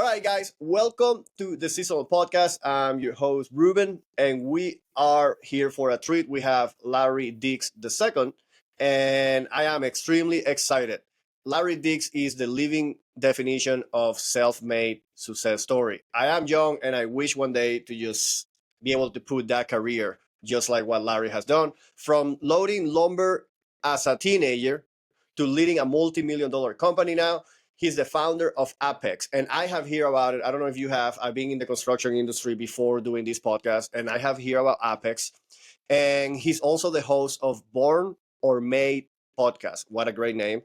All right, guys, welcome to the Seasonal Podcast. I'm your host, Ruben, and we are here for a treat. We have Larry Dix II, and I am extremely excited. Larry Dix is the living definition of self-made success story. I am young, and I wish one day to just be able to put that career just like what Larry has done, from loading lumber as a teenager to leading a multi-million dollar company now. He's the founder of Apex, and I have heard about it. I don't know if you have. I've been in the construction industry before doing this podcast, and I have heard about Apex. And he's also the host of Born or Made podcast. What a great name!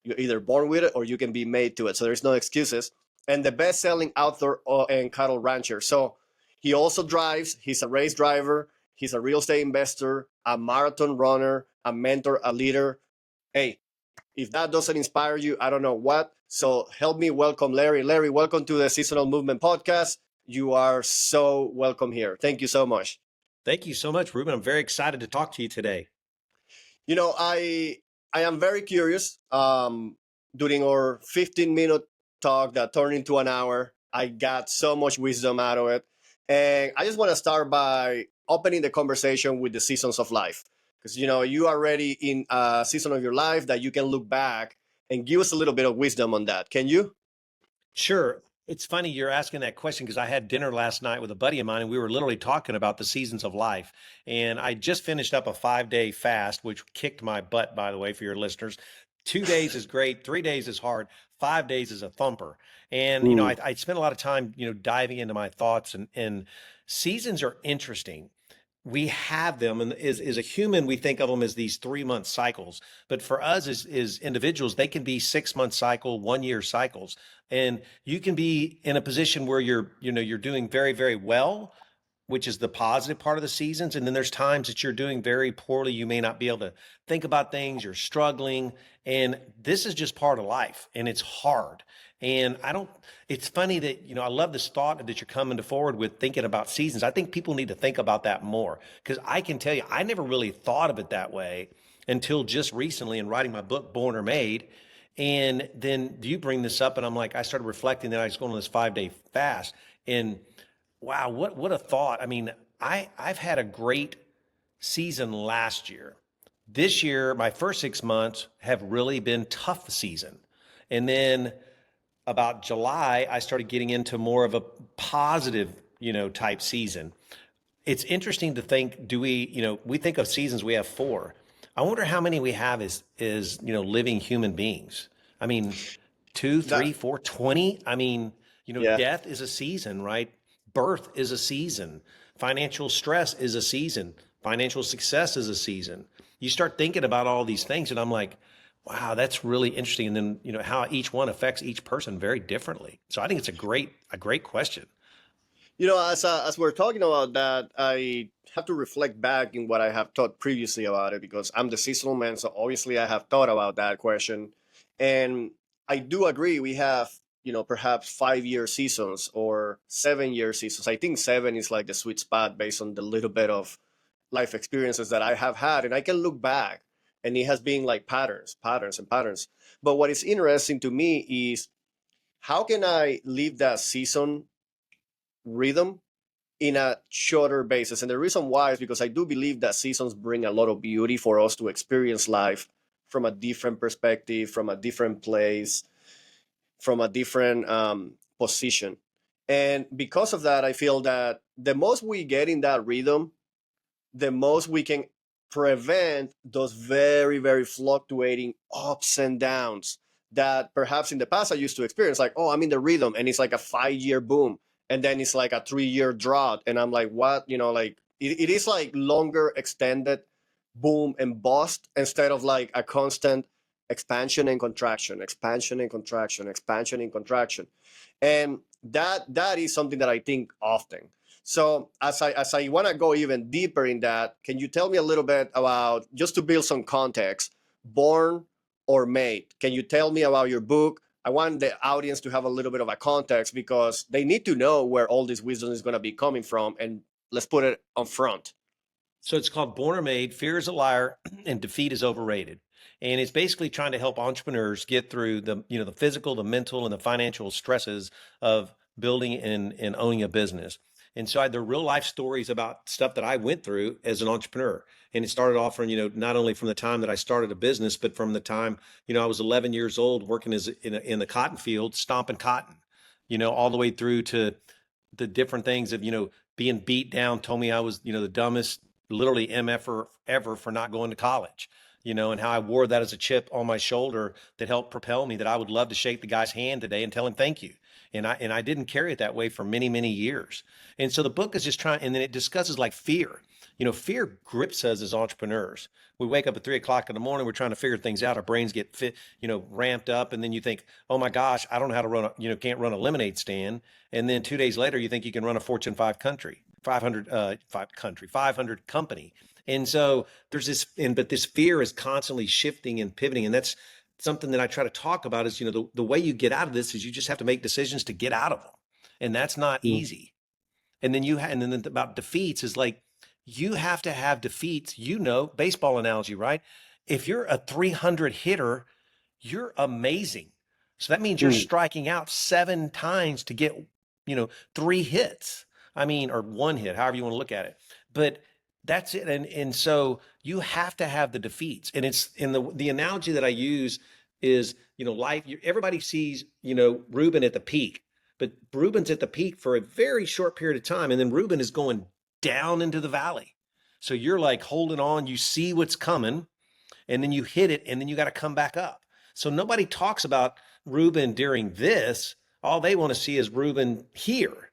You're either born with it or you can be made to it. So there's no excuses. And the best-selling author and cattle rancher. So he also drives. He's a race driver. He's a real estate investor, a marathon runner, a mentor, a leader. Hey, if that doesn't inspire you, I don't know what. So help me welcome Larry. Larry, welcome to the Seasonal Movement Podcast. You are so welcome here. Thank you so much. Thank you so much, Ruben. I'm very excited to talk to you today. You know, I am very curious. During our 15-minute talk that turned into an hour, I got so much wisdom out of it. And I just want to start by opening the conversation with the seasons of life. Because, you know, you are already in a season of your life that you can look back and give us a little bit of wisdom on that. Can you? Sure. It's funny you're asking that question because I had dinner last night with a buddy of mine and we were literally talking about the seasons of life. And I just finished up a 5-day fast, which kicked my butt, by the way, for your listeners. 2 days is great. 3 days is hard. 5 days is a thumper. And, I spent a lot of time, diving into my thoughts and seasons are interesting. We have them, and as a human we think of them as these 3-month cycles, but for us as individuals they can be 6-month cycle, 1-year cycles, and you can be in a position where you're doing very, very well, which is the positive part of the seasons, and then there's times that you're doing very poorly. You may not be able to think about things, you're struggling, and this is just part of life, and it's hard. And it's funny that, I love this thought that you're coming forward with, thinking about seasons. I think people need to think about that more, because I can tell you, I never really thought of it that way until just recently in writing my book, Born or Made. And then you bring this up and I'm like, I started reflecting that I was going on this 5-day fast, and wow, what a thought. I mean, I've had a great season last year. This year, my first 6 months have really been tough season. And then about July, I started getting into more of a positive, type season. It's interesting to think, we think of seasons, we have 4. I wonder how many we have is living human beings. I mean, 2, 3, 4, 20. I mean, Yeah. death is a season, right? Birth is a season. Financial stress is a season. Financial success is a season. You start thinking about all these things and I'm like, wow, that's really interesting. And then, how each one affects each person very differently. So I think it's a great question. You know, as we're talking about that, I have to reflect back in what I have thought previously about it, because I'm the seasonal man. So obviously I have thought about that question. And I do agree we have, perhaps 5-year seasons or 7-year seasons. I think 7 is like the sweet spot based on the little bit of life experiences that I have had. And I can look back and it has been like patterns, patterns, and patterns. But what is interesting to me is, how can I live that season rhythm in a shorter basis? And the reason why is because I do believe that seasons bring a lot of beauty for us to experience life from a different perspective, from a different place, from a different position. And because of that, I feel that the most we get in that rhythm, the most we can prevent those very, very fluctuating ups and downs that perhaps in the past I used to experience. Like, oh, I'm in the rhythm and it's like a 5-year boom. And then it's like a 3-year drought. And I'm like, what? It is like longer, extended boom and bust instead of like a constant expansion and contraction, expansion and contraction, expansion and contraction. And that is something that I think often. So as I want to go even deeper in that, can you tell me a little bit about, just to build some context, Born or Made? Can you tell me about your book? I want the audience to have a little bit of a context because they need to know where all this wisdom is going to be coming from. And let's put it up front. So it's called Born or Made, Fear is a Liar, and Defeat is Overrated. And it's basically trying to help entrepreneurs get through the physical, the mental, and the financial stresses of building and owning a business. And so I had the real life stories about stuff that I went through as an entrepreneur. And it started off from, not only from the time that I started a business, but from the time, I was 11 years old working in the cotton field, stomping cotton, all the way through to the different things of, being beat down, told me I was, the dumbest, literally MF ever for not going to college, and how I wore that as a chip on my shoulder that helped propel me, that I would love to shake the guy's hand today and tell him thank you. And I didn't carry it that way for many, many years. And so the book is just trying, and then it discusses like fear. Fear grips us as entrepreneurs. We wake up at 3 o'clock in the morning, we're trying to figure things out. Our brains get fit, ramped up. And then you think, oh my gosh, I don't know how to can't run a lemonade stand. And then 2 days later, you think you can run a Fortune 500 company. And so there's this, but this fear is constantly shifting and pivoting. And that's something that I try to talk about is, the way you get out of this is you just have to make decisions to get out of them. And that's not Mm. easy. And then and then about defeats is like, you have to have defeats, baseball analogy, right? If you're a 300 hitter, you're amazing. So that means you're Mm. striking out 7 times to get, 3 hits. I mean, or 1 hit, however you want to look at it. But that's it. And so you have to have the defeats. And it's in the analogy that I use is, life, everybody sees, Ruben at the peak, but Ruben's at the peak for a very short period of time. And then Ruben is going down into the valley. So you're like holding on, you see what's coming, and then you hit it, and then you got to come back up. So nobody talks about Ruben during this. All they want to see is Ruben here.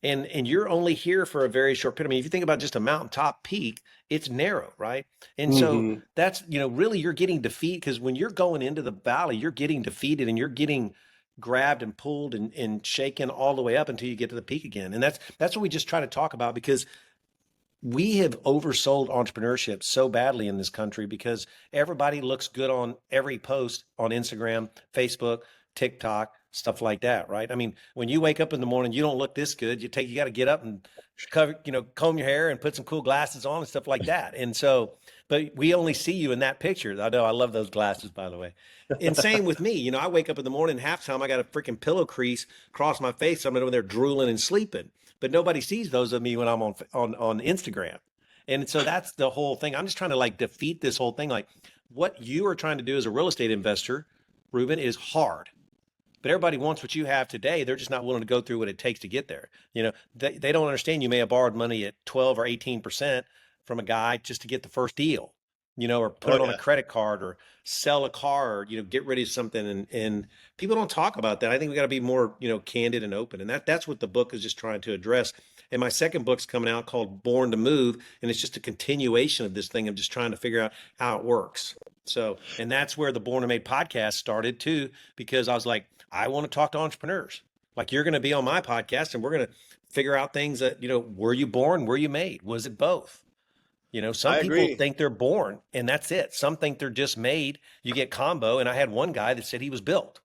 And you're only here for a very short period. I mean, if you think about just a mountaintop peak, it's narrow, right? And so Hmm. that's, really you're getting defeated, because when you're going into the valley, you're getting defeated and you're getting grabbed and pulled and shaken all the way up until you get to the peak again. And that's what we just try to talk about, because we have oversold entrepreneurship so badly in this country, because everybody looks good on every post on Instagram, Facebook, TikTok, stuff like that, right? I mean, when you wake up in the morning, you don't look this good. You got to get up and cover, comb your hair and put some cool glasses on and stuff like that. And so, but we only see you in that picture. I know, I love those glasses, by the way. And same with me, I wake up in the morning, half time I got a freaking pillow crease across my face. I'm over there drooling and sleeping, but nobody sees those of me when I'm on Instagram. And so that's the whole thing. I'm just trying to like defeat this whole thing. Like, what you are trying to do as a real estate investor, Ruben, is hard. But everybody wants what you have today. They're just not willing to go through what it takes to get there. They don't understand you may have borrowed money at 12 or 18% from a guy just to get the first deal, or put Oh it on a yeah. credit card, or sell a car, or, get rid of something. And people don't talk about that. I think we got to be more, candid and open. And that's what the book is just trying to address. And my second book's coming out called Born to Move. And it's just a continuation of this thing of just trying to figure out how it works. So, and that's where the Born to Made podcast started too, because I was like, I want to talk to entrepreneurs. Like, you're going to be on my podcast, and we're going to figure out things that, were you born? Were you made? Was it both? Some I people agree. think they're born and that's it. Some think they're just made. You get combo. And I had one guy that said he was built.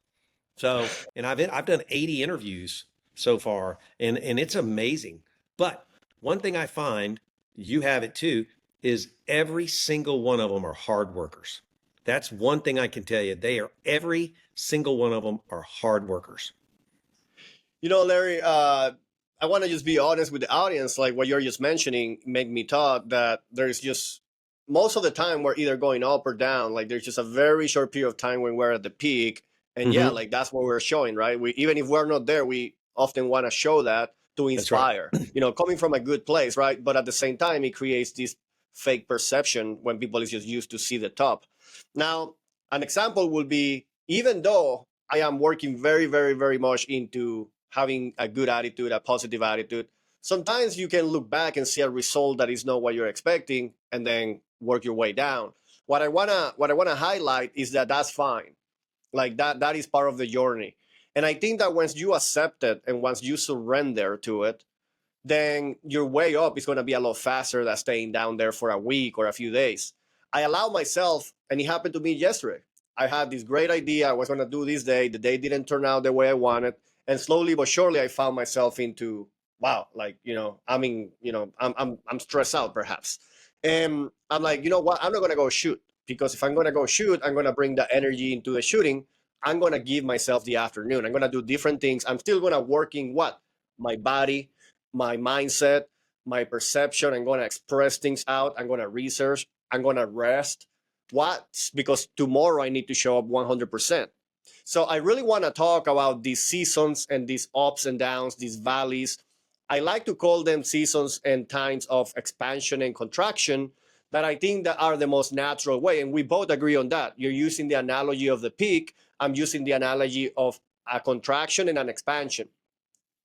So, and I've done 80 interviews so far, and it's amazing. But one thing I find, you have it too, is every single one of them are hard workers. That's one thing I can tell you. Every single one of them are hard workers. Larry, I want to just be honest with the audience. Like what you're just mentioning, make me thought that there's just most of the time we're either going up or down. Like there's just a very short period of time when we're at the peak, and yeah, Hmm. like that's what we're showing, right? We even if we're not there, we often want to show that to That's right. inspire. Coming from a good place, right? But at the same time, it creates this fake perception when people is just used to see the top. Now, an example would be even though I am working very, very, very much into having a good attitude, a positive attitude. Sometimes you can look back and see a result that is not what you're expecting, and then work your way down. What I wanna highlight is that that's fine. Like that is part of the journey. And I think that once you accept it and once you surrender to it, then your way up is going to be a lot faster than staying down there for a week or a few days. I allow myself, and it happened to me yesterday. I had this great idea I was going to do this day. The day didn't turn out the way I wanted, and slowly but surely, I found myself into wow, like I mean, I'm stressed out perhaps, and I'm like, you know what? I'm not going to go shoot because if I'm going to go shoot, I'm going to bring the energy into the shooting. I'm going to give myself the afternoon. I'm going to do different things. I'm still going to working what? My body, my mindset, my perception. I'm going to express things out. I'm going to research. I'm going to rest. What? Because tomorrow I need to show up 100%. So I really want to talk about these seasons and these ups and downs, these valleys. I like to call them seasons and times of expansion and contraction that I think that are the most natural way. And we both agree on that. You're using the analogy of the peak. I'm using the analogy of a contraction and an expansion.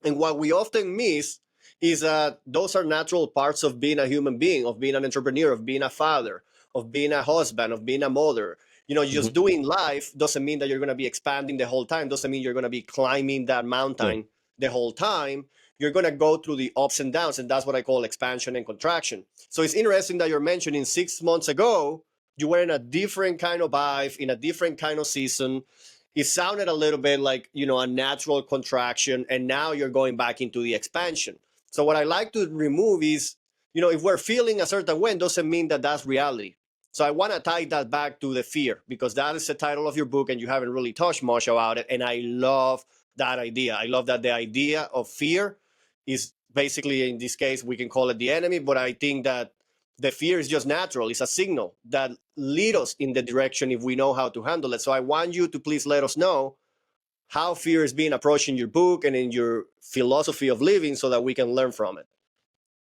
And what we often miss is that those are natural parts of being a human being, of being an entrepreneur, of being a father, of being a husband, of being a mother. Just Mhm. doing life doesn't mean that you're going to be expanding the whole time, doesn't mean you're going to be climbing that Yeah. mountain the whole time. You're going to go through the ups and downs, and that's what I call expansion and contraction. So it's interesting that you're mentioning 6 months ago, you were in a different kind of vibe, in a different kind of season. It sounded a little bit like a natural contraction, and now you're going back into the expansion. So what I like to remove is, if we're feeling a certain way, it doesn't mean that that's reality. So I want to tie that back to the fear, because that is the title of your book and you haven't really touched much about it, and I love that idea. I love that the idea of fear is basically, in this case, we can call it the enemy, but I think that the fear is just natural. It's a signal that lead us in the direction if we know how to handle it. So I want you to please let us know how fear is being approached in your book and in your philosophy of living so that we can learn from it.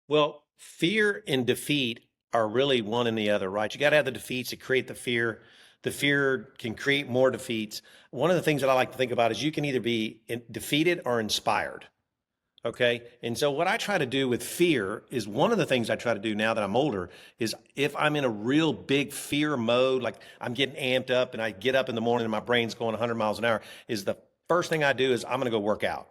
Well, fear and defeat are really one and the other, right? You got to have the defeats to create the fear. The fear can create more defeats. One of the things that I like to think about is you can either be defeated or inspired. Okay. And so what I try to do with fear is one of the things I try to do now that I'm older is if I'm in a real big fear mode, like I'm getting amped up and I get up in the morning and my brain's going 100 miles an hour, is the first thing I do is I'm going to go work out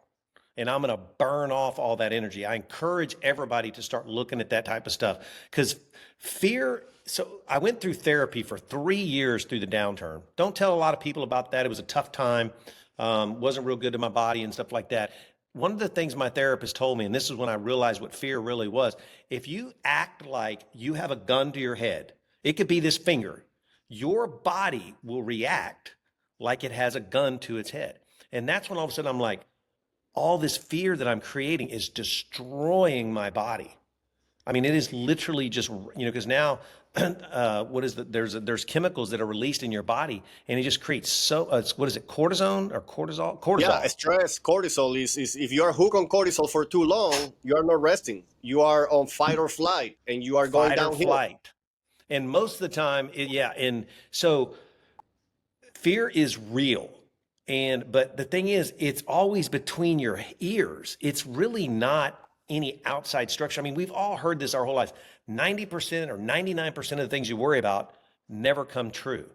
and I'm going to burn off all that energy. I encourage everybody to start looking at that type of stuff because fear. So I went through therapy for 3 years through the downturn. Don't tell a lot of people about that. It was a tough time. Wasn't real good to my body and stuff like that. One of the things my therapist told me, and this is when I realized what fear really was, if you act like you have a gun to your head, it could be this finger, your body will react like it has a gun to its head. And that's when all of a sudden I'm like, all this fear that I'm creating is destroying my body. I mean, it is literally just, because now, what is there's chemicals that are released in your body and it just creates what is it, cortisone or cortisol? Yeah, Cortisol. stress, cortisol is if you are hooked on cortisol for too long, you are not resting. You are on fight or flight and you are going Fight or downhill. flight. And most of the time, yeah. And so fear is real. But the thing is, it's always between your ears. It's really not any outside structure. I mean, we've all heard this our whole lives. 90% or 99% of the things you worry about never come true.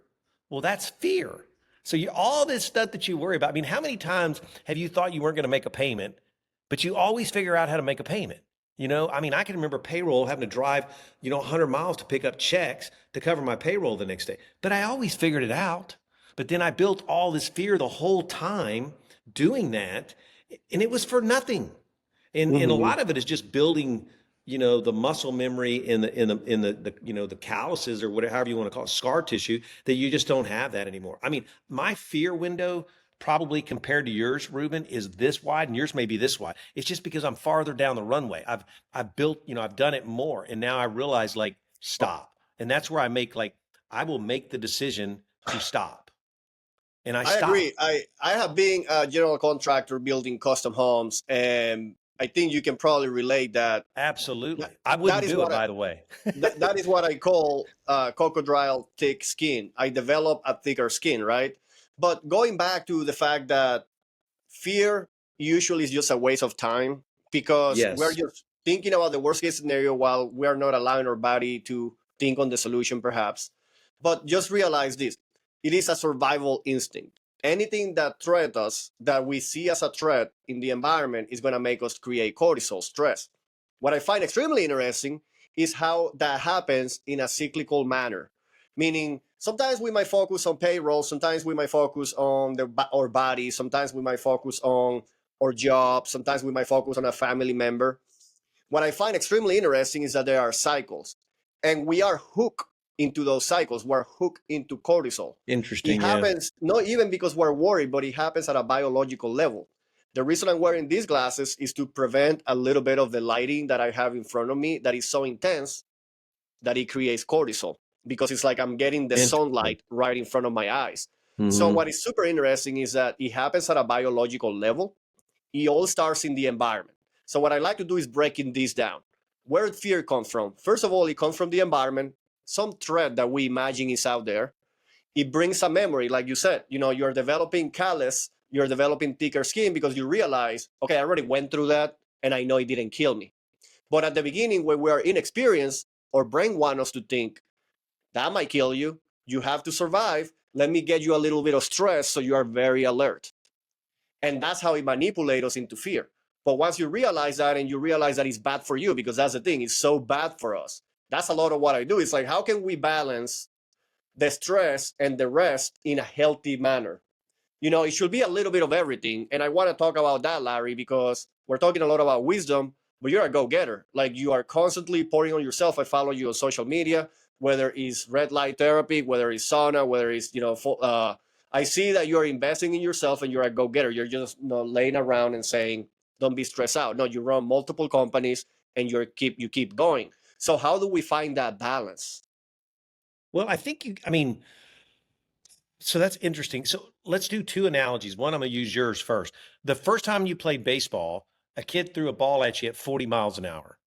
Well, that's fear. So all this stuff that you worry about. I mean, how many times have you thought you weren't going to make a payment, but you always figure out how to make a payment? I mean, I can remember payroll having to drive, 100 miles to pick up checks to cover my payroll the next day. But I always figured it out. But then I built all this fear the whole time doing that, and it was for nothing. And a Mhm. lot of it is just building, the muscle memory in the calluses or whatever, however you want to call it, scar tissue, that you just don't have that anymore. I mean, my fear window probably compared to yours, Ruben, is this wide, and yours may be this wide. It's just because I'm farther down the runway. I've built, I've done it more, and now I realize like stop, and that's where I will make the decision to stop, and I I stop. agree. I have been a general contractor building custom homes, and I think you can probably relate that, Absolutely, I that wouldn't is do it, what by the way. that is what I call crocodile thick skin. I develop a thicker skin, right? But going back to the fact that fear usually is just a waste of time because we're Yes. just thinking about the worst case scenario while we are not allowing our body to think on the solution, perhaps. But just realize this, it is a survival instinct. Anything that threats us, that we see as a threat in the environment, is going to make us create cortisol, stress. What I find extremely interesting is how that happens in a cyclical manner. Meaning, sometimes we might focus on payroll, sometimes we might focus on our body, sometimes we might focus on our job, sometimes we might focus on a family member. What I find extremely interesting is that there are cycles, and we are hooked into those cycles. We're hooked into cortisol. It Interesting. Yeah. happens not even because we're worried, but it happens at a biological level. The reason I'm wearing these glasses is to prevent a little bit of the lighting that I have in front of me that is so intense that it creates cortisol, because it's like I'm getting the Interesting. sunlight right in front of my eyes. So Hmm. what is super interesting is that it happens at a biological level. It all starts in the environment. So what I like to do is breaking this down. Where did fear come from? First of all, it comes from the environment. Some threat that we imagine is out there. It brings a memory, like you said. You're developing callus, you're developing thicker skin because you realize, okay, I already went through that and I know it didn't kill me. But at the beginning, when we are inexperienced, our brain wants us to think that might kill you. You have to survive. Let me get you a little bit of stress so you are very alert. And that's how it manipulates us into fear. But once you realize that, and you realize that it's bad for you, because that's the thing, it's so bad for us. That's a lot of what I do. It's like, how can we balance the stress and the rest in a healthy manner? It should be a little bit of everything. And I want to talk about that, Larry, because we're talking a lot about wisdom, but you're a go-getter. Like, you are constantly pouring on yourself. I follow you on social media, whether it's red light therapy, whether it's sauna, whether it's, I see that you're investing in yourself and you're a go-getter. You're just laying around and saying, don't be stressed out. No, you run multiple companies and you keep going. So how do we find that balance? Well, I think I mean, so that's interesting. So let's do two analogies. One, I'm going to use yours first. The first time you played baseball, a kid threw a ball at you at 40 miles an hour.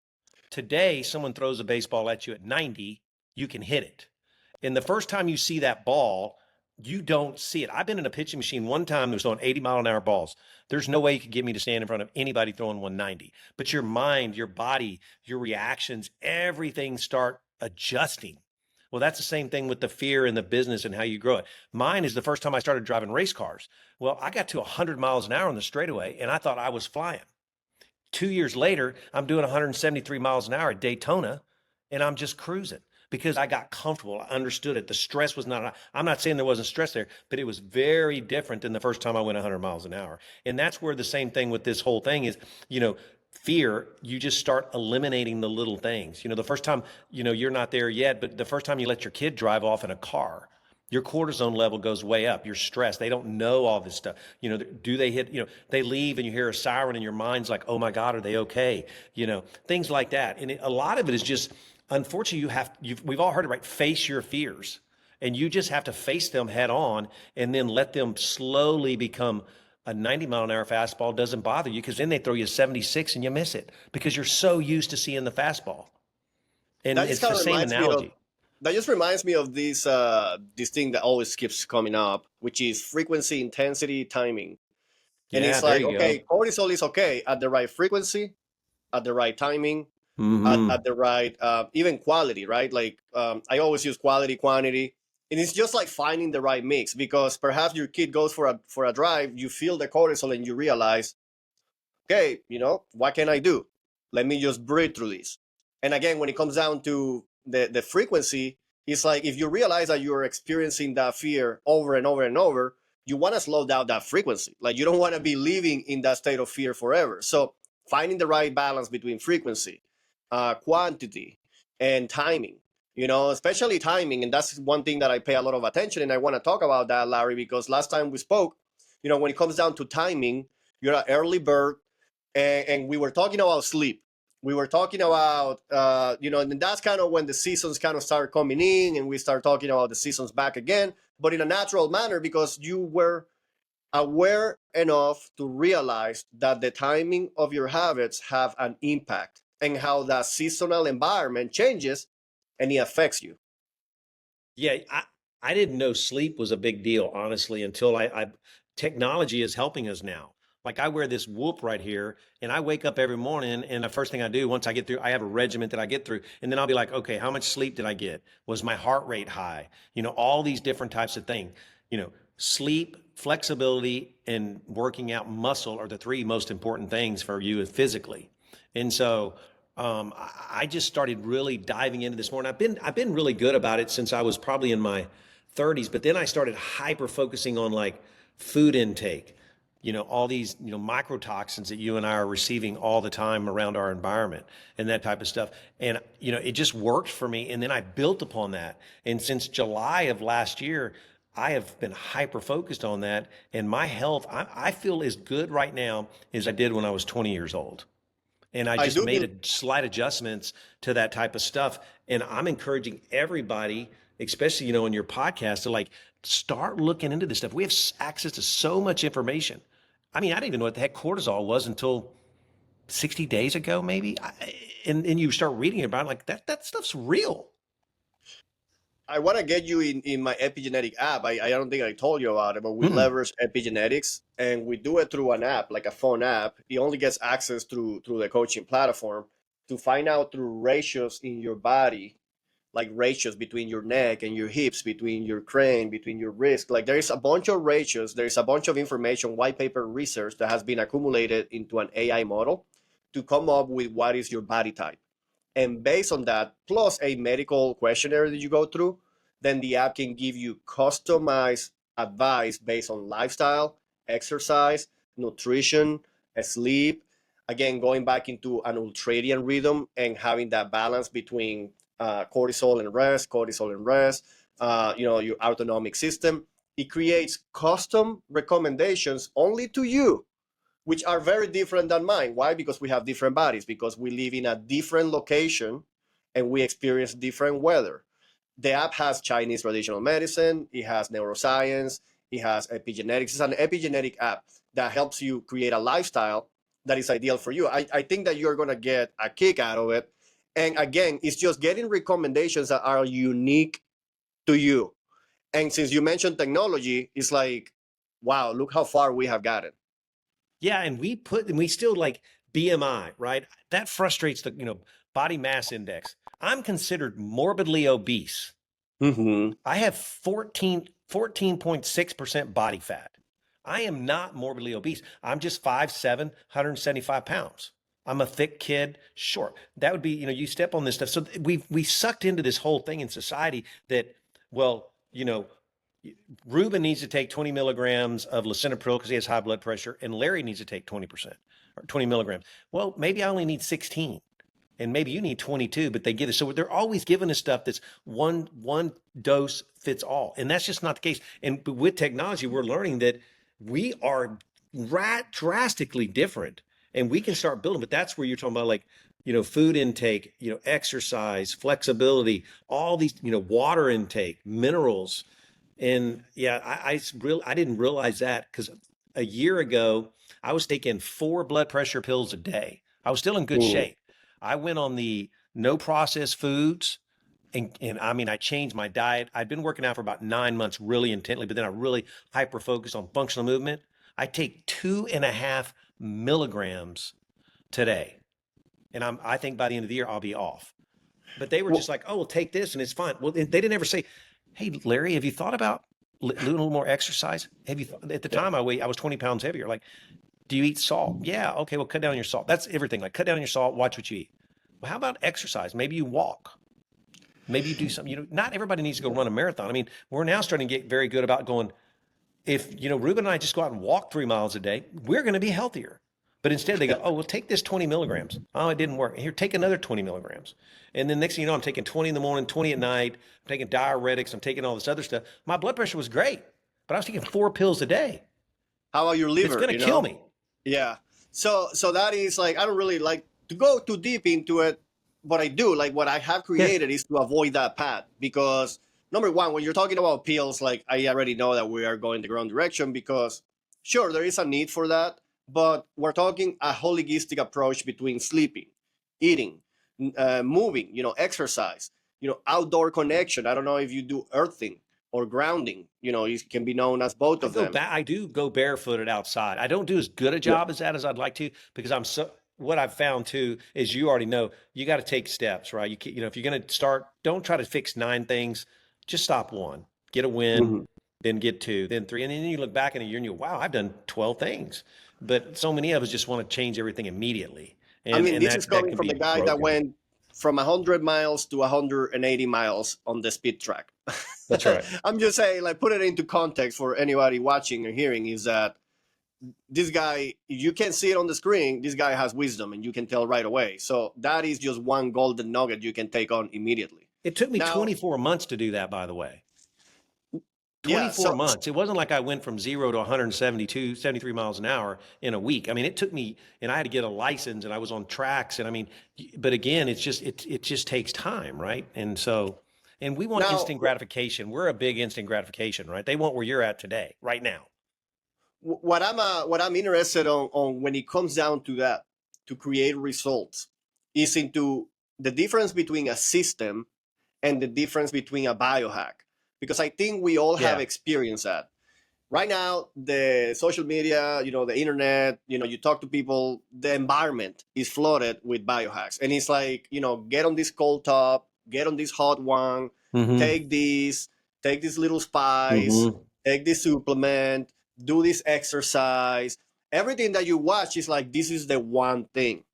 Today, someone throws a baseball at you at 90, you can hit it. And the first time you see that ball, you don't see it. I've been in a pitching machine one time that was throwing 80-mile-an-hour balls. There's no way you could get me to stand in front of anybody throwing 190. But your mind, your body, your reactions, everything start adjusting. Well, that's the same thing with the fear and the business and how you grow it. Mine is the first time I started driving race cars. Well, I got to 100 miles an hour on the straightaway and I thought I was flying. 2 years later, I'm doing 173 miles an hour at Daytona and I'm just cruising because I got comfortable. I understood it. The stress was not, I'm not saying there wasn't stress there, but it was very different than the first time I went 100 miles an hour. And that's where the same thing with this whole thing is, fear, you just start eliminating the little things. The first time, you're not there yet, but the first time you let your kid drive off in a car, your cortisone level goes way up. You're stressed. They don't know all this stuff. Do they hit, they leave and you hear a siren and your mind's like, oh my God, are they okay? Things like that. And a lot of it is just, unfortunately, we've all heard it, right? Face your fears. And you just have to face them head on and then let them slowly become a 90-mile-an-hour fastball doesn't bother you, because then they throw you a 76 and you miss it because you're so used to seeing the fastball. And That just it's the kind of same reminds me of analogy. that just reminds me of this thing that always keeps coming up, which is frequency, intensity, timing. And Yeah, it's there like, you go. okay, cortisol is okay at the right frequency, at the right timing, Hmm. at the right even quality, right? Like, I always use quality, quantity, and it's just like finding the right mix, because perhaps your kid goes for a drive, you feel the cortisol, and you realize, okay, what can I do? Let me just breathe through this. And again, when it comes down to the frequency, it's like, if you realize that you're experiencing that fear over and over and over, you want to slow down that frequency. Like, you don't want to be living in that state of fear forever. So finding the right balance between frequency, quantity, and timing. Especially timing, and that's one thing that I pay a lot of attention. And I want to talk about that, Larry, because last time we spoke, when it comes down to timing, you're an early bird, and we were talking about sleep. We were talking about, and that's kind of when the seasons kind of start coming in, and we start talking about the seasons back again, but in a natural manner, because you were aware enough to realize that the timing of your habits have an impact, and how that seasonal environment changes and it affects you. Yeah, I didn't know sleep was a big deal, honestly, until technology is helping us now. Like, I wear this whoop right here and I wake up every morning and the first thing I do once I get through, I have a regiment that I get through, and then I'll be like, okay, how much sleep did I get? Was my heart rate high? All these different types of things. Sleep, flexibility, and working out muscle are the three most important things for you physically. And so I just started really diving into this more, and I've been really good about it since I was probably in my 30s. But then I started hyper focusing on like food intake, all these, microtoxins that you and I are receiving all the time around our environment and that type of stuff. And, it just worked for me. And then I built upon that. And since July of last year, I have been hyper focused on that. And my health, I feel as good right now as I did when I was 20 years old. And I I just do made believe. a slight adjustments to that type of stuff. And I'm encouraging everybody, especially, on your podcast, to like start looking into this stuff. We have access to so much information. I mean, I didn't even know what the heck cortisol was until 60 days ago, maybe. And you start reading about it, like that stuff's real. I want to get you in my epigenetic app. I don't think I told you about it, but we Mm. leverage epigenetics and we do it through an app, like a phone app. It only gets access through the coaching platform to find out through ratios in your body, like ratios between your neck and your hips, between your crane, between your wrist. Like there is a bunch of ratios, there's a bunch of information, white paper research that has been accumulated into an AI model to come up with what is your body type. And based on that, plus a medical questionnaire that you go through, then the app can give you customized advice based on lifestyle, exercise, nutrition, sleep. Again, going back into an ultradian rhythm and having that balance between cortisol and rest, your autonomic system. It creates custom recommendations only to you, which are very different than mine. Why? Because we have different bodies, because we live in a different location and we experience different weather. The app has Chinese traditional medicine, it has neuroscience, it has epigenetics. It's an epigenetic app that helps you create a lifestyle that is ideal for you. I think that you're going to get a kick out of it. And again, it's just getting recommendations that are unique to you. And since you mentioned technology, it's like, wow, look how far we have gotten. Yeah. And we still like BMI, right? That frustrates the, body mass index. I'm considered morbidly obese. Mm-hmm. I have 14.6% body fat. I am not morbidly obese. I'm just 5'7", 175 pounds. I'm a thick kid, short. That would be, you step on this stuff. So we sucked into this whole thing in society that, well, Ruben needs to take 20 milligrams of lisinopril because he has high blood pressure, and Larry needs to take 20% or 20 milligrams. Well, maybe I only need 16 and maybe you need 22, but they give us. So they're always giving us stuff that's one dose fits all. And that's just not the case. And with technology, we're learning that we are drastically different and we can start building, but that's where you're talking about like, food intake, exercise, flexibility, all these, water intake, minerals. And yeah, I didn't realize that because a year ago I was taking 4 blood pressure pills a day. I was still in good Mm. shape. I went on the no processed foods and I mean I changed my diet. I'd been working out for about 9 months really intently, but then I really hyper focused on functional movement. I take 2.5 milligrams today. And I think by the end of the year I'll be off. But they were just Well, like, "Oh, well, take this and it's fine." Well, they didn't ever say, "Hey, Larry, have you thought about doing a little more exercise?" Have you? At the yeah. time, I was 20 pounds heavier. Like, do you eat salt? Yeah. Okay. Well, cut down your salt. That's everything. Like, cut down your salt. Watch what you eat. Well, how about exercise? Maybe you walk. Maybe you do something. Not everybody needs to go run a marathon. I mean, we're now starting to get very good about going. If Ruben and I just go out and walk 3 miles a day, we're going to be healthier. But instead they go, oh, well, take this 20 milligrams. Oh, it didn't work. Here, take another 20 milligrams. And then next thing you know, I'm taking 20 in the morning, 20 at night. I'm taking diuretics. I'm taking all this other stuff. My blood pressure was great, but I was taking 4 pills a day. How about your It's liver? going to kill me. Yeah. So that is like, I don't really like to go too deep into it, but I do like what I have Yeah. created is to avoid that path because number one, when you're talking about pills, like I already know that we are going the wrong direction because sure there is a need for that, but we're talking a holistic approach between sleeping, eating, moving, exercise, outdoor connection. I don't know if you do earthing or grounding. It can be known as both I of go them. back. I do go barefooted outside. I don't do as good a Yeah. job as that as I'd like to because I'm so. What I've found too is you already know you got to take steps, right? You can, if you're going to start, don't try to fix 9 things. Just stop one. Get a win, Mhm. then get two, then three, and then you look back in a year and you go, wow, I've done 12 things. But so many of us just want to change everything immediately, I and mean, and this is that coming can from be the guy that broken. went from 100 miles to 180 miles on the speed track. That's right. I'm just saying, like, put it into context for anybody watching or hearing is that this guy, you can see it on the screen, this guy has wisdom and you can tell right away. So that is just one golden nugget you can take on immediately. It took me Now, 24 months to do that, by the way. yeah, 24 so months. It wasn't like I went from 0 to 172, 73 miles an hour in a week. I mean, it took me, and I had to get a license, and I was on tracks. And I mean, but again, it just takes time, right? And so, and we want now instant gratification. We're a big instant gratification, right? They want where you're at today, right now. what I'm interested on when it comes down to that, to create results, is into the difference between a system and the difference between a biohack, because I think we all have Yeah. experienced that. Right now, the social media, the internet, you talk to people, the environment is flooded with biohacks, and it's like, get on this cold tub, get on this hot one, Mm-hmm. take this, take this little spice, Mm-hmm. take this supplement, do this exercise. Everything that you watch is like, this is the one thing.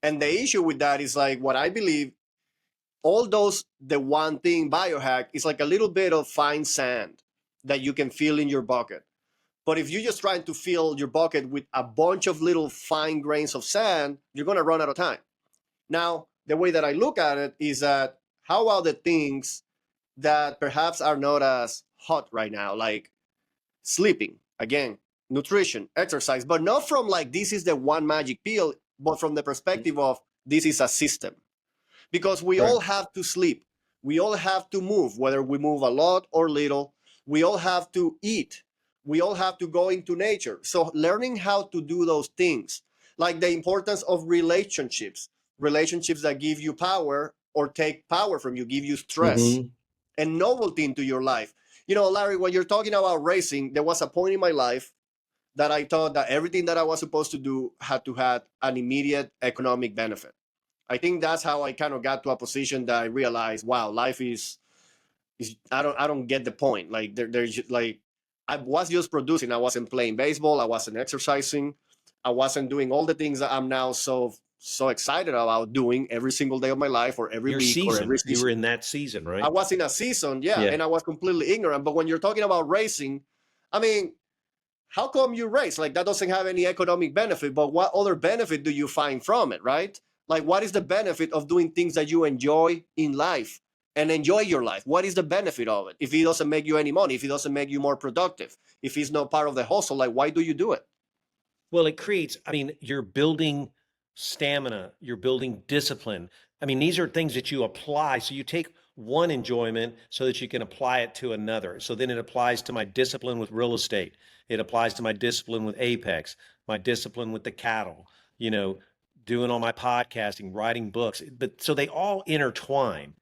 And the issue with that is like, what I believe, all those the one thing biohack is like a little bit of fine sand that you can feel in your bucket. But if you're just trying to fill your bucket with a bunch of little fine grains of sand, you're going to run out of time. Now, the way that I look at it is that, how are the things that perhaps are not as hot right now, like sleeping, again, nutrition, exercise, but not from like this is the one magic pill, but from the perspective of this is a system, because we Right. all have to sleep. We all have to move, whether we move a lot or little. We all have to eat. We all have to go into nature. So, learning how to do those things, like the importance of relationships, relationships that give you power or take power from you, give you stress Mm-hmm. and novelty into your life. Larry, when you're talking about racing, there was a point in my life that I thought that everything that I was supposed to do had to have an immediate economic benefit. I think that's how I kind of got to a position that I realized, wow, life is I don't get the point. Like there's like, I was just producing. I wasn't playing baseball. I wasn't exercising. I wasn't doing all the things that I'm now so excited about doing every single day of my life, or every Your week, or every season. You were season. in that season, I right? was in a season, yeah, Yeah. and I was completely ignorant. But when you're talking about racing, I mean, how come you race? Like, that doesn't have any economic benefit, but what other benefit do you find from it, right? Like, what is the benefit of doing things that you enjoy in life and enjoy your life? What is the benefit of it if it doesn't make you any money, if it doesn't make you more productive, if it's not part of the hustle? Like, why do you do it? Well, it creates, I mean, you're building stamina, you're building discipline. I mean, these are things that you apply. So you take one enjoyment so that you can apply it to another. So then it applies to my discipline with real estate. It applies to my discipline with Apex, my discipline with the cattle, you know, doing all my podcasting, writing books. But so they all intertwine.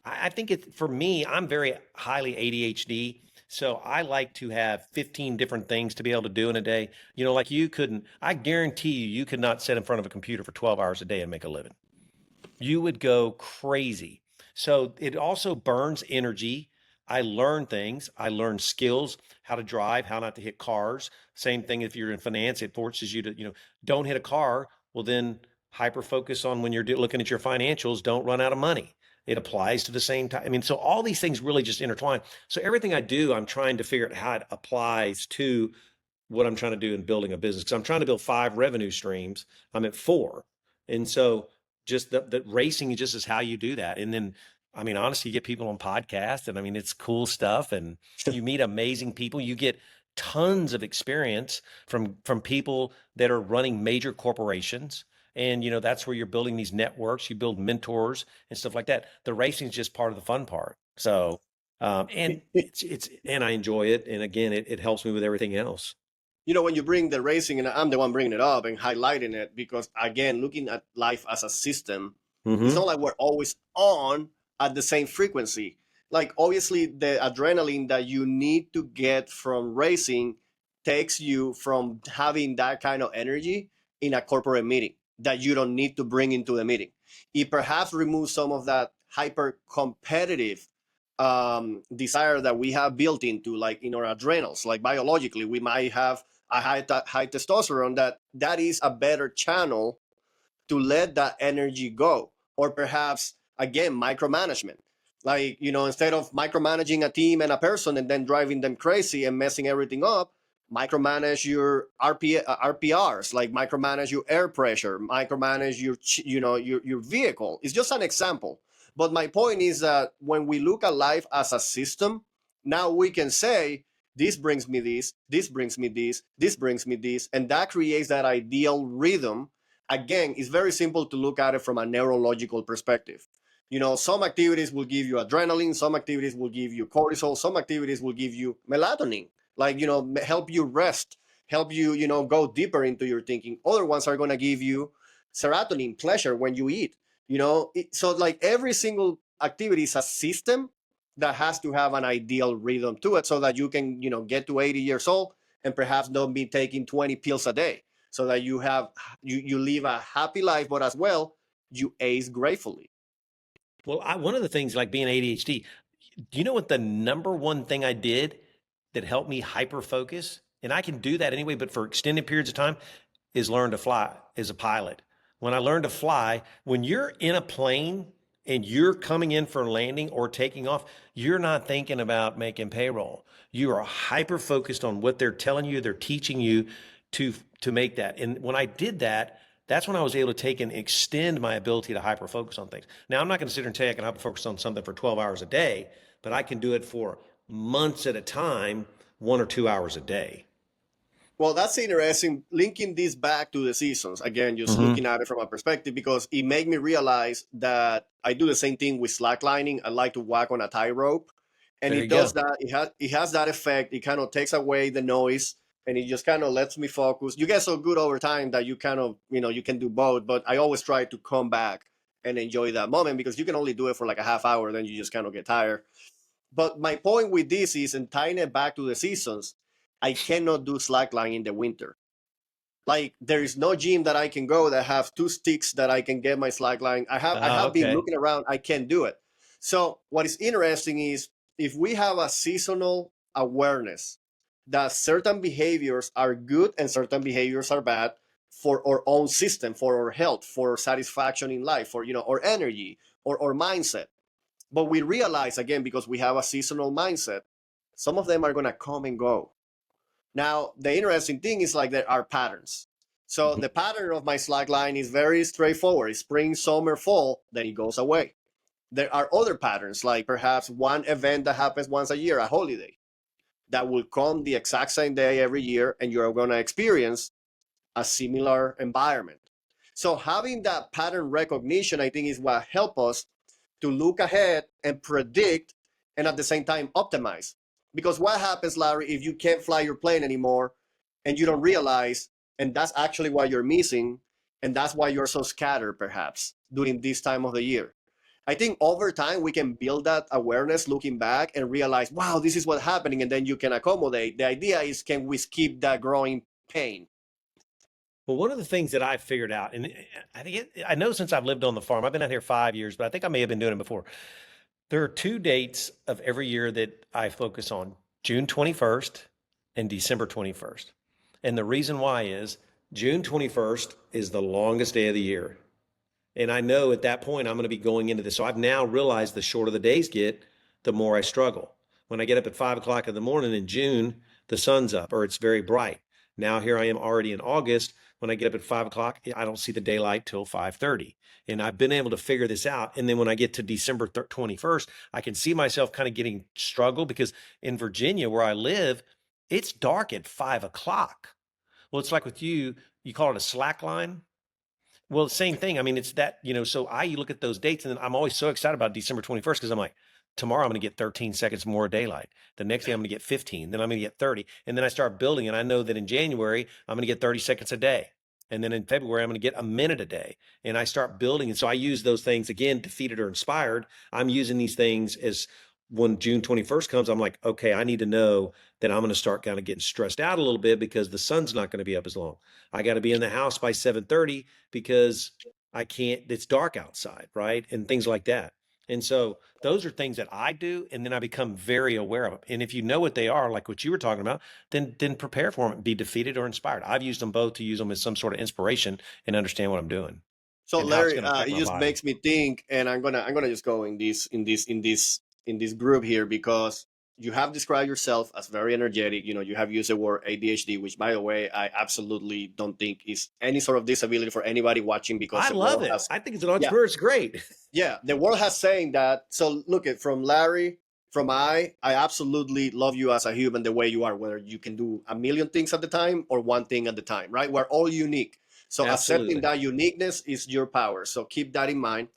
I think it, for me, I'm very highly ADHD. So I like to have 15 different things to be able to do in a day. You know, like you couldn't, I guarantee you, you could not sit in front of a computer for 12 hours a day and make a living. You would go crazy. So it also burns energy. I learn things. I learn skills, how to drive, how not to hit cars. Same thing if you're in finance, it forces you to, don't hit a car. Well, then hyper focus on when you're looking at your financials, don't run out of money. It applies to the same time. I mean, so all these things really just intertwine. So everything I do, I'm trying to figure out how it applies to what I'm trying to do in building a business. Because I'm trying to build 5 revenue streams. I'm at 4. And so just the racing just is how you do that. And then, I mean, honestly, you get people on podcasts, and I mean, it's cool stuff, and you meet amazing people. You get tons of experience from people that are running major corporations. And that's where you're building these networks. You build mentors and stuff like that. The racing is just part of the fun part. So, and it's and I enjoy it. And again, it helps me with everything else. When you bring the racing, and I'm the one bringing it up and highlighting it, because again, looking at life as a system, it's Mm-hmm. not like we're always on at the same frequency. Like, obviously, the adrenaline that you need to get from racing takes you from having that kind of energy in a corporate meeting that you don't need to bring into the meeting. It perhaps removes some of that hyper competitive desire that we have built into, like, in our adrenals. Like, biologically, we might have a high testosterone that is a better channel to let that energy go. Or perhaps, again, micromanagement. Like, instead of micromanaging a team and a person and then driving them crazy and messing everything up, micromanage your RPRs, like micromanage your air pressure, micromanage your vehicle. It's just an example. But my point is that when we look at life as a system, now we can say this brings me this brings me this brings me this, and that creates that ideal rhythm. Again, it's very simple to look at it from a neurological perspective. Some activities will give you adrenaline, some activities will give you cortisol, some activities will give you melatonin, like help you rest, help you go deeper into your thinking. Other ones are going to give you serotonin, pleasure when you eat. So like every single activity is a system that has to have an ideal rhythm to it, so that you can get to 80 years old and perhaps don't be taking 20 pills a day, so that you live a happy life, but as well you age gratefully. Well, one of the things like being ADHD, do you know what the number one thing I did that helped me hyper focus? And I can do that anyway, but for extended periods of time, is learn to fly as a pilot. When I learned to fly, when you're in a plane and you're coming in for landing or taking off, you're not thinking about making payroll. You are hyper focused on what they're telling you, they're teaching you to to make that. And when I did that, that's when I was able to take and extend my ability to hyper focus on things. Now, I'm not going to sit here and tell you I can hyper focus on something for 12 hours a day, but I can do it for months at a time, 1 or 2 hours a day. Well, that's interesting. Linking this back to the seasons again, just Mm-hmm. looking at it from a perspective, because it made me realize that I do the same thing with slacklining. I like to walk on a tightrope, and There it you does go. that. It has that effect. It kind of takes away the noise, and it just kind of lets me focus. You get so good over time that you kind of you can do both. But I always try to come back and enjoy that moment, because you can only do it for like a half hour, then you just kind of get tired. But my point with this is, and tying it back to the seasons, I cannot do slackline in the winter. Like there is no gym that I can go that have two sticks that I can get my slackline. I have been Okay. looking around. I can't do it. So what is interesting is, if we have a seasonal awareness that certain behaviors are good and certain behaviors are bad for our own system, for our health, for satisfaction in life, for our energy or mindset. But we realize, again, because we have a seasonal mindset, some of them are gonna come and go. Now, the interesting thing is, like, there are patterns. So Mhm. the pattern of my slack line is very straightforward. It's spring, summer, fall, then it goes away. There are other patterns, like perhaps one event that happens once a year, a holiday, that will come the exact same day every year, and you're going to experience a similar environment. So having that pattern recognition, I think, is what helps us to look ahead and predict, and at the same time optimize. Because what happens, Larry, if you can't fly your plane anymore and you don't realize, and that's actually what you're missing, and that's why you're so scattered perhaps during this time of the year. I think over time we can build that awareness looking back and realize, wow, this is what's happening, and then you can accommodate. The idea is, can we skip that growing pain? Well, one of the things that I figured out, and I think I know since I've lived on the farm, I've been out here 5 years, but I think I may have been doing it before. There are two dates of every year that I focus on: June 21st and December 21st. And the reason why is June 21st is the longest day of the year. And I know at that point I'm going to be going into this. So I've now realized the shorter the days get, the more I struggle. When I get up at 5 o'clock in the morning in June, the sun's up or it's very bright. Now here I am already in August. When I get up at 5 o'clock, I don't see the daylight till 5:30. And I've been able to figure this out. And then when I get to December 21st, I can see myself kind of getting struggle because in Virginia, where I live, it's dark at 5 o'clock. Well, it's like with you, you call it a slack line. Well, same thing. I mean, it's that, so I look at those dates and then I'm always so excited about December 21st because I'm like, tomorrow I'm going to get 13 seconds more daylight. The next day I'm going to get 15, then I'm going to get 30. And then I start building and I know that in January I'm going to get 30 seconds a day. And then in February I'm going to get a minute a day. And I start building. And so I use those things again, defeated or inspired. I'm using these things as when June 21st comes, I'm like, okay, I need to know that I'm going to start kind of getting stressed out a little bit because the sun's not going to be up as long. I got to be in the house by 7:30 because I can't, it's dark outside, right? And things like that. And so those are things that I do, and then I become very aware of them. And if you know what they are, like what you were talking about, then prepare for them, be defeated or inspired. I've used them both to use them as some sort of inspiration and understand what I'm doing So and how it's Larry, going to affect it my just body. makes me think, and I'm gonna just go in this group here, because you have described yourself as very energetic. You have used the word ADHD, which, by the way, I absolutely don't think is any sort of disability for anybody watching, because I the love world it. has, I think as an yeah, entrepreneur, it's great. yeah, the world has saying that. So look at from Larry, from I absolutely love you as a human the way you are, whether you can do a million things at the time or one thing at the time, right? We're all unique. So accepting Absolutely. that uniqueness is your power. So keep that in mind.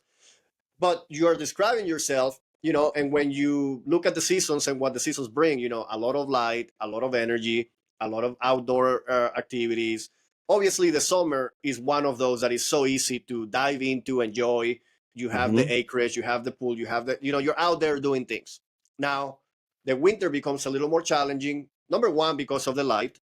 But you are describing yourself, and when you look at the seasons and what the seasons bring, a lot of light, a lot of energy, a lot of outdoor activities. Obviously the summer is one of those that is so easy to dive into, enjoy. You have the Hmm. acreage, you have the pool, you have the, you're out there doing things. Now the winter becomes a little more challenging, number one because of the light.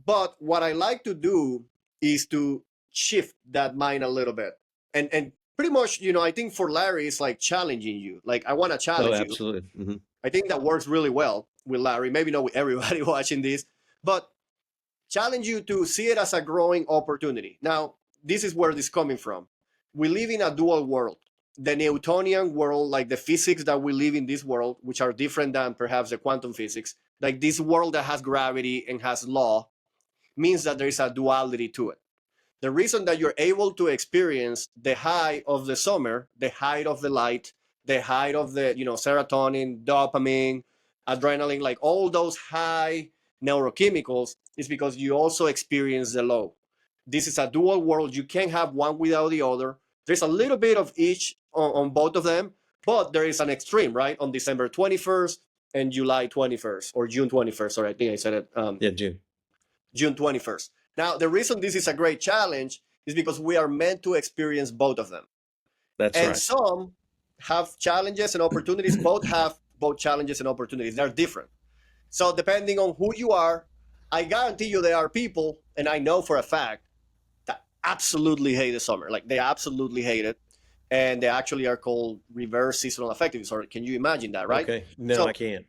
But what I like to do is to shift that mind a little bit. And pretty much, I think for Larry, it's like challenging you. Like, I want to Oh, challenge you. absolutely. Hmm. I think that works really well with Larry. Maybe not with everybody watching this, but challenge you to see it as a growing opportunity. Now, this is where this is coming from. We live in a dual world. The Newtonian world, like the physics that we live in this world, which are different than perhaps the quantum physics, like this world that has gravity and has law, means that there is a duality to it. The reason that you're able to experience the high of the summer, the high of the light, the high of the, serotonin, dopamine, adrenaline, like all those high neurochemicals, is because you also experience the low. This is a dual world. You can't have one without the other. There's a little bit of each on both of them, but there is an extreme, right? On December 21st and July 21st, or June 21st. Sorry, I think I said it Yeah, June. June 21st. Now, the reason this is a great challenge is because we are meant to experience both of them. That's And right. some have challenges and opportunities. Both have both challenges and opportunities. They're different. So, depending on who you are, I guarantee you there are people, and I know for a fact, that absolutely hate the summer. Like, they absolutely hate it. And they actually are called reverse seasonal affective disorder. Can you imagine that, right? Okay. No, I So, can't.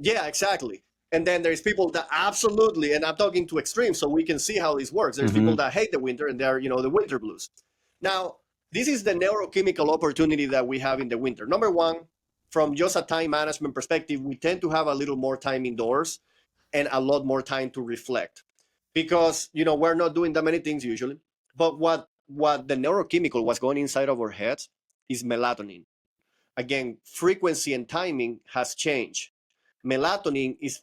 yeah, exactly. And then there's people that absolutely, and I'm talking to extremes so we can see how this works. There's people Hmm. that hate the winter and they're, the winter blues. Now, this is the neurochemical opportunity that we have in the winter. Number one, from just a time management perspective, we tend to have a little more time indoors and a lot more time to reflect because, we're not doing that many things usually. But what the neurochemical, what's going inside of our heads is melatonin. Again, frequency and timing has changed. Melatonin is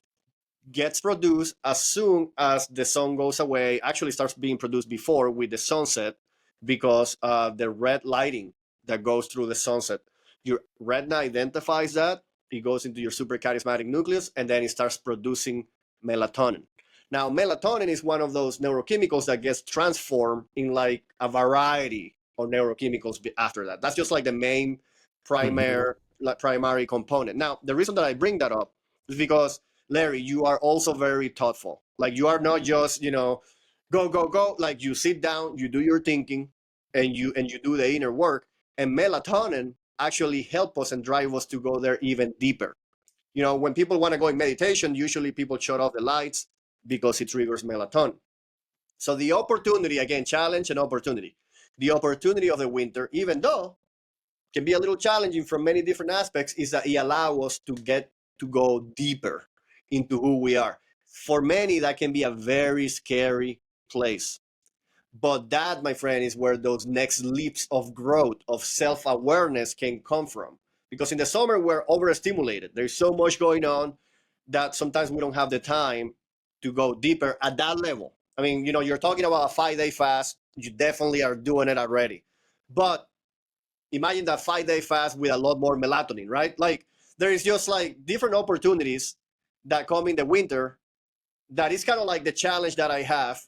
gets produced as soon as the sun goes away. Actually starts being produced before with the sunset because the red lighting that goes through the sunset. Your retina identifies that. It goes into your suprachiasmatic nucleus and then it starts producing melatonin. Now, melatonin is one of those neurochemicals that gets transformed in like a variety of neurochemicals after that. That's just like the main Hmm. primary component. Now, the reason that I bring that up is because Larry, you are also very thoughtful. Like you are not just, go, go, go. Like you sit down, you do your thinking and you do the inner work. And melatonin actually help us and drive us to go there even deeper. When people want to go in meditation, usually people shut off the lights because it triggers melatonin. So the opportunity, again, challenge and opportunity. The opportunity of the winter, even though can be a little challenging from many different aspects, is that it allows us to get to go deeper into who we are. For many, that can be a very scary place. But that, my friend, is where those next leaps of growth, of self awareness can come from. Because in the summer, we're overstimulated. There's so much going on that sometimes we don't have the time to go deeper at that level. I mean, you're talking about a 5-day fast. You definitely are doing it already. But imagine that 5-day fast with a lot more melatonin, right? Like there is just like different opportunities that come in the winter. That is kind of like the challenge that I have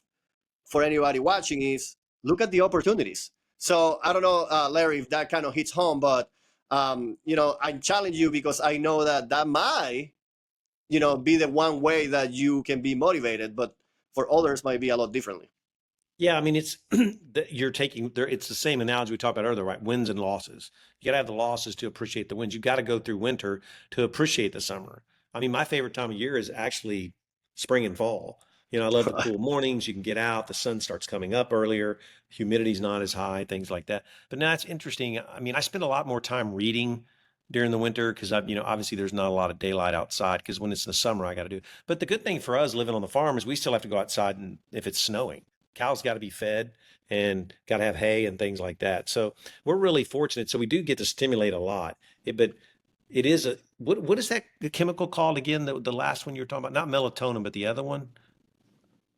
for anybody watching is look at the opportunities. So I don't know, Larry, if that kind of hits home, but I challenge you because I know that that might, be the one way that you can be motivated, but for others might be a lot differently. Yeah, I mean, it's you're taking there. It's the same analogy we talked about earlier, right? Wins and losses. You got to have the losses to appreciate the wins. You got to go through winter to appreciate the summer. I mean, my favorite time of year is actually spring and fall. I love the cool mornings. You can get out. The sun starts coming up earlier. Humidity's not as high. Things like that. But now it's interesting. I mean, I spend a lot more time reading during the winter because obviously there's not a lot of daylight outside because when it's in the summer, I got to do it. But the good thing for us living on the farm is we still have to go outside and if it's snowing, cows got to be fed and got to have hay and things like that. So we're really fortunate. So we do get to stimulate a lot. But it is what is that chemical called again? The last one you were talking about, not melatonin, but the other one,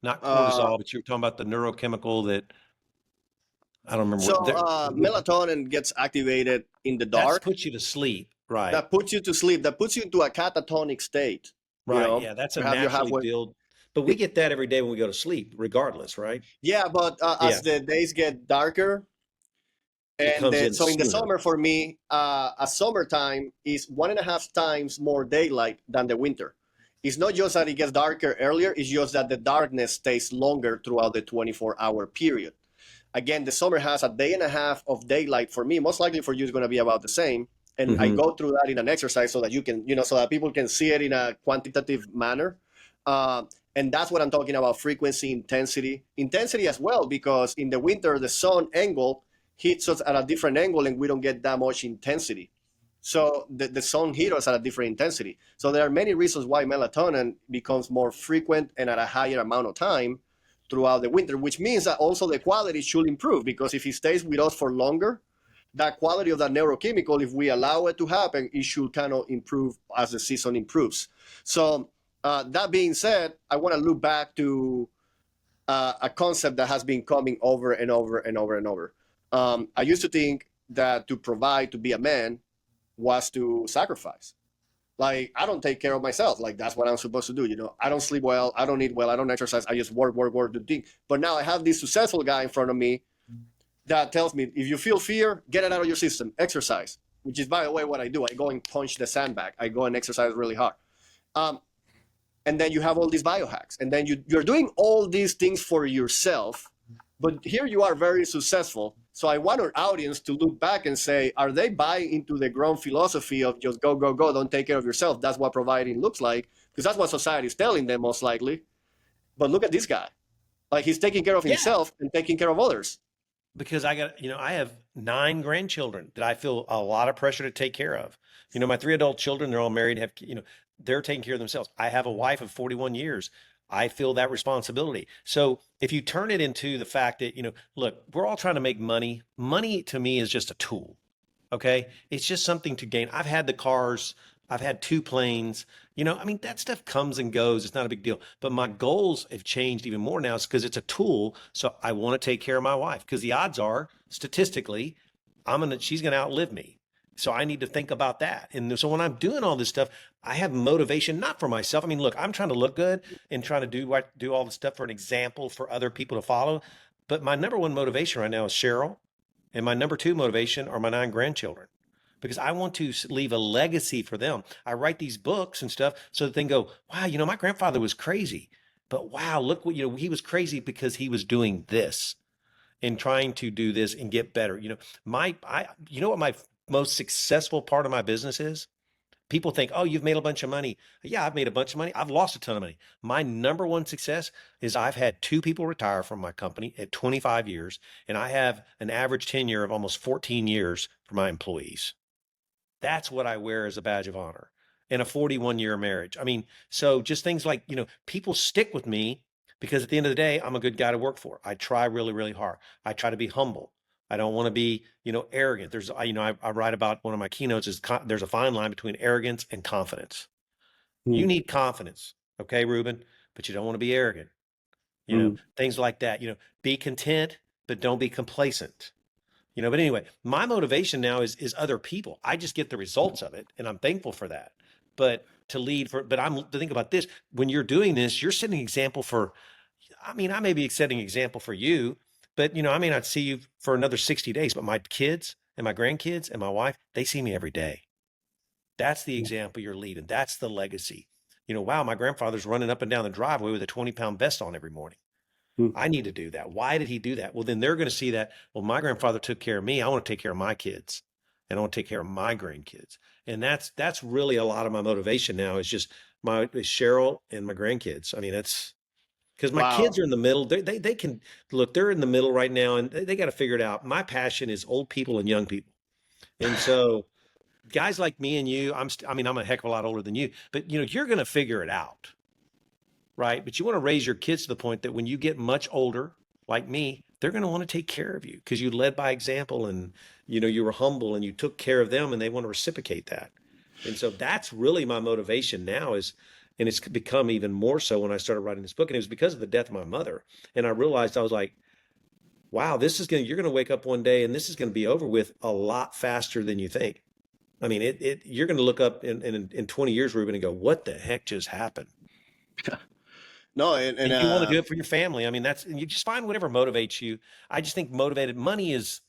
not Uh, cortisol, but you were talking about the neurochemical that I don't remember so what melatonin gets activated in the that dark. puts you to sleep, right? That puts you to sleep. That puts you into a catatonic state. You Right. know, Yeah, that's a you have your naturally halfway. build, but we get that every day when we go to sleep, regardless, right? Yeah, but as Yeah, the days get darker, it and comes in so in the sooner. summer for me, a summertime is 1.5 times more daylight than the winter. It's not just that it gets darker earlier; it's just that the darkness stays longer throughout the 24-hour period. Again, the summer has a day and a half of daylight for me. Most likely for you, it's going to be about the same. And I Hmm. go through that in an exercise so that you can, so that people can see it in a quantitative manner. Uh, and that's what I'm talking about: frequency, intensity as well, because in the winter the sun angle hits us at a different angle, and we don't get that much intensity. So the sun hits us at a different intensity. So there are many reasons why melatonin becomes more frequent and at a higher amount of time throughout the winter, which means that also the quality should improve, because if it stays with us for longer, that quality of that neurochemical, if we allow it to happen, it should kind of improve as the season improves. So that being said, I want to look back to a concept that has been coming over and over and over and over. I used to think that to provide, to be a man, was to sacrifice. Like, I don't take care of myself. Like, that's what I'm supposed to do. I don't sleep well. I don't eat well. I don't exercise. I just work, work, work, do things. But now I have this successful guy in front of me that tells me, if you feel fear, get it out of your system. Exercise, which is, by the way, what I do. I go and punch the sandbag. I go and exercise really hard. Um, and then you have all these biohacks. And then you're doing all these things for yourself. But here you are very successful. So I want our audience to look back and say, are they buying into the grown philosophy of just go, go, go, don't take care of yourself? That's what providing looks like, because that's what society is telling them most likely. But look at this guy. Like, he's taking care of Yeah, himself and taking care of others. because I have 9 grandchildren that I feel a lot of pressure to take care of. My 3 adult children, they're all married, they're taking care of themselves. I have a wife of 41 years. I feel that responsibility. So if you turn it into the fact that, look, we're all trying to make money. Money to me is just a tool. Okay. It's just something to gain. I've had the cars, I've had 2 planes. That stuff comes and goes. It's not a big deal. But my goals have changed even more now. It's because it's a tool. So I want to take care of my wife because the odds are statistically, she's gonna outlive me. So I need to think about that. And so when I'm doing all this stuff, I have motivation, not for myself. Look, I'm trying to look good and trying to do all the stuff for an example for other people to follow. But my number one motivation right now is Cheryl. And my number two motivation are my 9 grandchildren because I want to leave a legacy for them. I write these books and stuff so that they can go, wow, my grandfather was crazy, but wow, look what, he was crazy because he was doing this and trying to do this and get better. You know what my most successful part of my business is? People think, oh, you've made a bunch of money. Yeah, I've made a bunch of money. I've lost a ton of money. My number one success is I've had 2 people retire from my company at 25 years, and I have an average tenure of almost 14 years for my employees. That's what I wear as a badge of honor in a 41-year marriage. So just things like, people stick with me because at the end of the day, I'm a good guy to work for. I try really, really hard. I try to be humble. I don't want to be, arrogant. I write about one of my keynotes is there's a fine line between arrogance and confidence. You Mm, need confidence, okay, Ruben, but you don't want to be arrogant. mm. Things like that. Be content, but don't be complacent. But anyway, my motivation now is other people. I just get the results of it and I'm thankful for that. But I'm to think about this. When you're doing this, you're setting an example for, I may be setting an example for you, but I may not see you for another 60 days, but my kids and my grandkids and my wife, they see me every day. That's the example you're leading. That's the legacy. Wow, my grandfather's running up and down the driveway with a 20-pound vest on every morning. Mm. I need to do that. Why did he do that? Well, then they're going to see that, well, my grandfather took care of me. I want to take care of my kids and I want to take care of my grandkids. And that's really a lot of my motivation now is just is Cheryl and my grandkids. That's because my kids Wow. are in the middle. They can look, they're in the middle right now and they got to figure it out. My passion is old people and young people. And so guys like me and you, I mean, I'm a heck of a lot older than you, but you're going to figure it out, right? But you want to raise your kids to the point that when you get much older, like me, they're going to want to take care of you because you led by example, and you were humble and you took care of them, and they want to reciprocate that. And so that's really my motivation now is, and it's become even more so when I started writing this book. And it was because of the death of my mother. And I realized, I was like, wow, you're going to wake up one day and this is going to be over with a lot faster than you think. I mean, you're going to look up in 20 years, Ruben, and go, what the heck just happened? No, And you want to do it for your family. I mean, you just find whatever motivates you. I just think motivated money is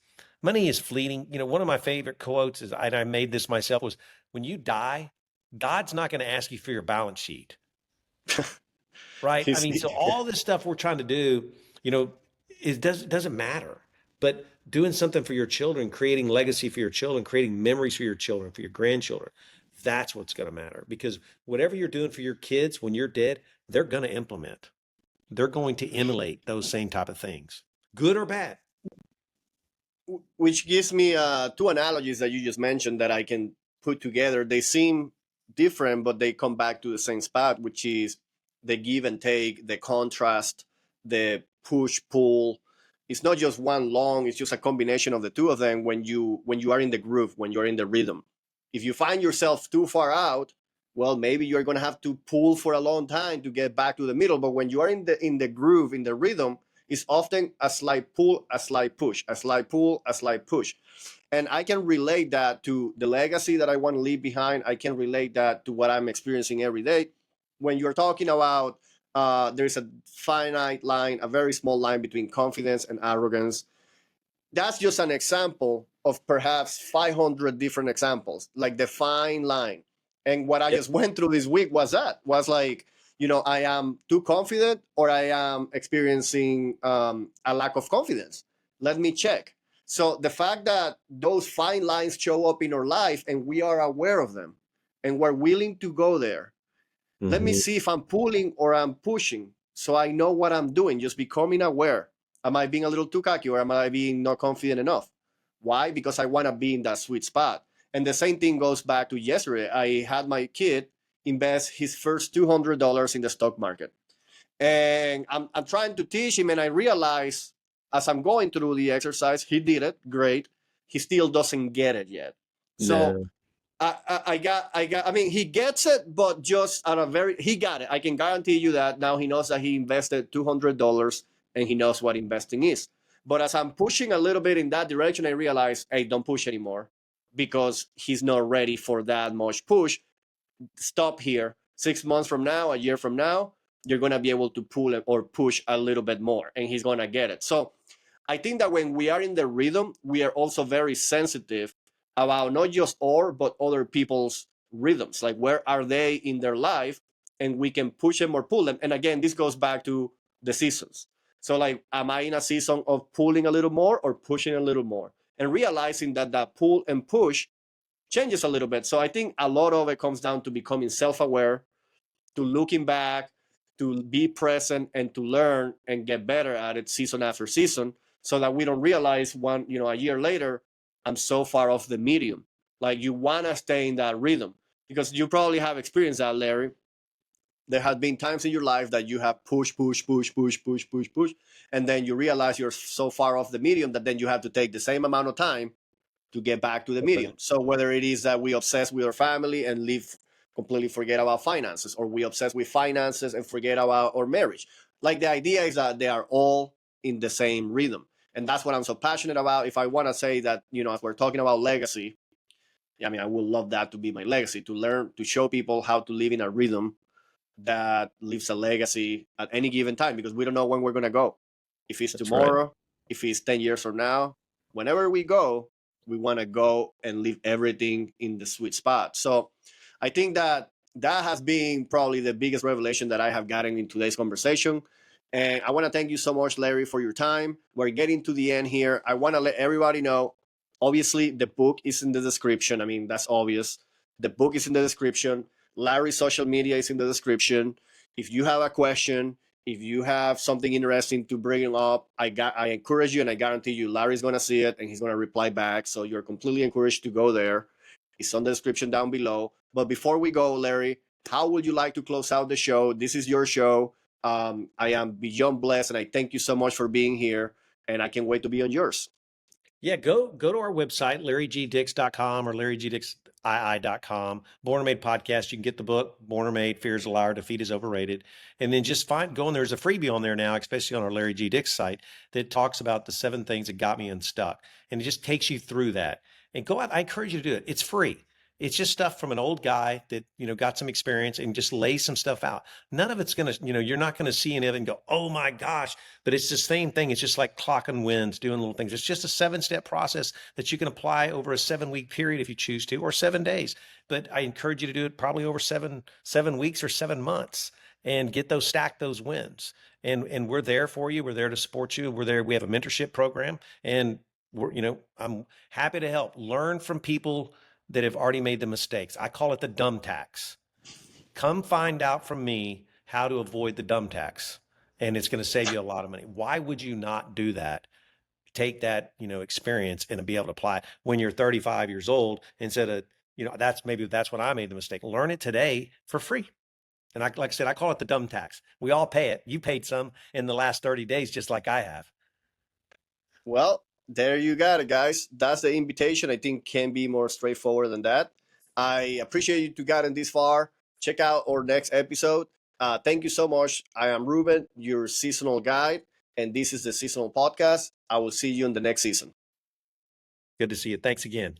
fleeting. One of my favorite quotes is, and I made this myself, was, when you die, God's not going to ask you for your balance sheet. Right. I he's mean, so all this stuff we're trying to do, doesn't matter. But doing something for your children, creating legacy for your children, creating memories for your children, for your grandchildren, that's what's going to matter. Because whatever you're doing for your kids when you're dead, they're going to implement. They're going to emulate those same type of things, good or bad. which gives me two analogies that you just mentioned that I can put together. They seem different, but they come back to the same spot, which is the give and take, the contrast, the push pull. It's not just one long; it's just a combination of the two of them. When you are in the groove, when you're in the rhythm, if you find yourself too far out, well, maybe you're going to have to pull for a long time to get back to the middle. But when you are in the groove, in the rhythm, it's often a slight pull, a slight push, a slight pull, a slight push. And I can relate that to the legacy that I want to leave behind. I can relate that to what I'm experiencing every day. When you're talking about there's a finite line, a very small line between confidence and arrogance. That's just an example of perhaps 500 different examples, like the fine line. And what I Yep. just went through this week was like, I am too confident or I am experiencing a lack of confidence. Let me check. So the fact that those fine lines show up in our life and we are aware of them and we're willing to go there, let me Mm-hmm. see if I'm pulling or I'm pushing so I know what I'm doing, just becoming aware. Am I being a little too cocky or am I being not confident enough? Why? Because I want to be in that sweet spot. And the same thing goes back to yesterday. I had my kid invest his first $200 in the stock market. And I'm trying to teach him, and I realize as I'm going through the exercise, he did it great. He still doesn't get it yet. So No. I mean, he gets it, but just on a he got it. I can guarantee you that now he knows that he invested $200 and he knows what investing is. But as I'm pushing a little bit in that direction, I realize, hey, don't push anymore because he's not ready for that much push. Stop here. 6 months from now, a year from now, you're going to be able to pull it or push a little bit more and he's going to get it. So I think that when we are in the rhythm, we are also very sensitive about not just our, but other people's rhythms. Like, where are they in their life? And we can push them or pull them. And again, this goes back to the seasons. So, like, am I in a season of pulling a little more or pushing a little more? And realizing that that pull and push changes a little bit. So, I think a lot of it comes down to becoming self aware, to looking back, to be present, and to learn and get better at it season after season, so that we don't realize a year later, I'm so far off the medium. Like, you want to stay in that rhythm because you probably have experienced that, Larry. There have been times in your life that you have push, push, push, push, push, push, push, and then you realize you're so far off the medium that then you have to take the same amount of time to get back to the medium. So whether it is that we obsess with our family and completely forget about finances, or we obsess with finances and forget about our marriage. Like, the idea is that they are all in the same rhythm. And that's what I'm so passionate about. If I want to say that, as we're talking about legacy, I mean, I would love that to be my legacy, to learn, to show people how to live in a rhythm that leaves a legacy at any given time, because we don't know when we're going to go. If it's That's right. tomorrow, if it's 10 years from now, whenever we go, we want to go and leave everything in the sweet spot. So I think that that has been probably the biggest revelation that I have gotten in today's conversation. And I want to thank you so much, Larry, for your time. We're getting to the end here. I want to let everybody know, obviously, the book is in the description. I mean, that's obvious. The book is in the description. Larry's social media is in the description. If you have a question, if you have something interesting to bring up, I encourage you, and I guarantee you Larry's going to see it and he's going to reply back. So you're completely encouraged to go there. It's on the description down below. But before we go, Larry, how would you like to close out the show? This is your show. I am beyond blessed, and I thank you so much for being here. And I can't wait to be on yours. Yeah, go to our website, larrygdix.com or larrygdixii.com. Born or Made podcast. You can get the book, Born or Made, Fear is a Liar, Defeat is Overrated. And then just go on. There's a freebie on there now, especially on our Larry G. Dix site, that talks about the 7 things that got me unstuck. And it just takes you through that. And go out. I encourage you to do it. It's free. It's just stuff from an old guy that, got some experience, and just lay some stuff out. None of it's going to, you're not going to see any of it and go, oh my gosh, but it's the same thing. It's just like clocking wins, doing little things. It's just a 7-step process that you can apply over a 7-week period if you choose to, or 7 days. But I encourage you to do it probably over seven weeks or 7 months, and stack those wins. And we're there for you. We're there to support you. We're there. We have a mentorship program, and I'm happy to help. Learn from people that have already made the mistakes. I call it the dumb tax. Come find out from me how to avoid the dumb tax, and it's going to save you a lot of money. Why would you not do that? Take that, experience and be able to apply it when you're 35 years old, instead of, that's when I made the mistake. Learn it today for free. And like I said, I call it the dumb tax. We all pay it. You paid some in the last 30 days, just like I have. Well, there you got it, guys. That's the invitation. I think can be more straightforward than that. I appreciate you to gotten this far. Check out our next episode. Thank you so much. I am Ruben, your seasonal guide, and this is the Seasonal Podcast. I will see you in the next season. Good to see you. Thanks again.